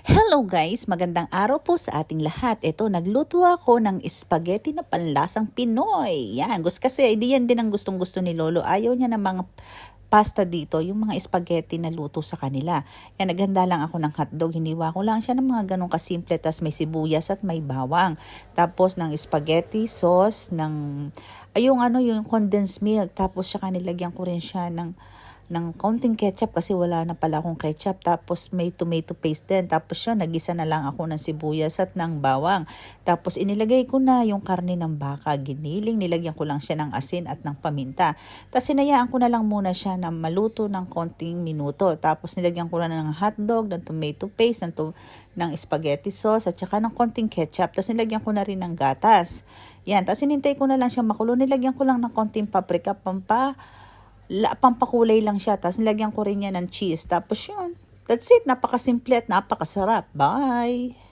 Hello guys! Magandang araw po sa ating lahat. Ito, nagluto ako ng spaghetti na panlasang Pinoy. Yan, kasi yan din ang gustong-gusto ni Lolo. Ayaw niya ng mga pasta dito, yung mga spaghetti na luto sa kanila. Yan, naghanda lang ako ng hotdog. Hiniwa ko lang siya ng mga ganong kasimple. Tas may sibuyas at may bawang. Tapos ng spaghetti sauce, yung condensed milk. Tapos siya nilagyan ko rin siya ng kaunting ketchup kasi wala na pala akong ketchup. Tapos may tomato paste din. Tapos yun, nagisa na lang ako ng sibuyas at ng bawang. Tapos inilagay ko na yung karne ng baka. Giniling, nilagyan ko lang siya ng asin at ng paminta. Tapos sinayaan ko na lang muna siya na maluto ng konting minuto. Tapos nilagyan ko na ng hotdog, ng tomato paste, ng spaghetti sauce at saka ng konting ketchup. Tapos nilagyan ko na rin ng gatas. Yan, tapos inintay ko na lang siya makulo. Nilagyan ko lang ng konting paprika, pampakulay lang siya. Tapos nilagyan ko rin niya ng cheese. Tapos yun. That's it. Napakasimple at napakasarap. Bye!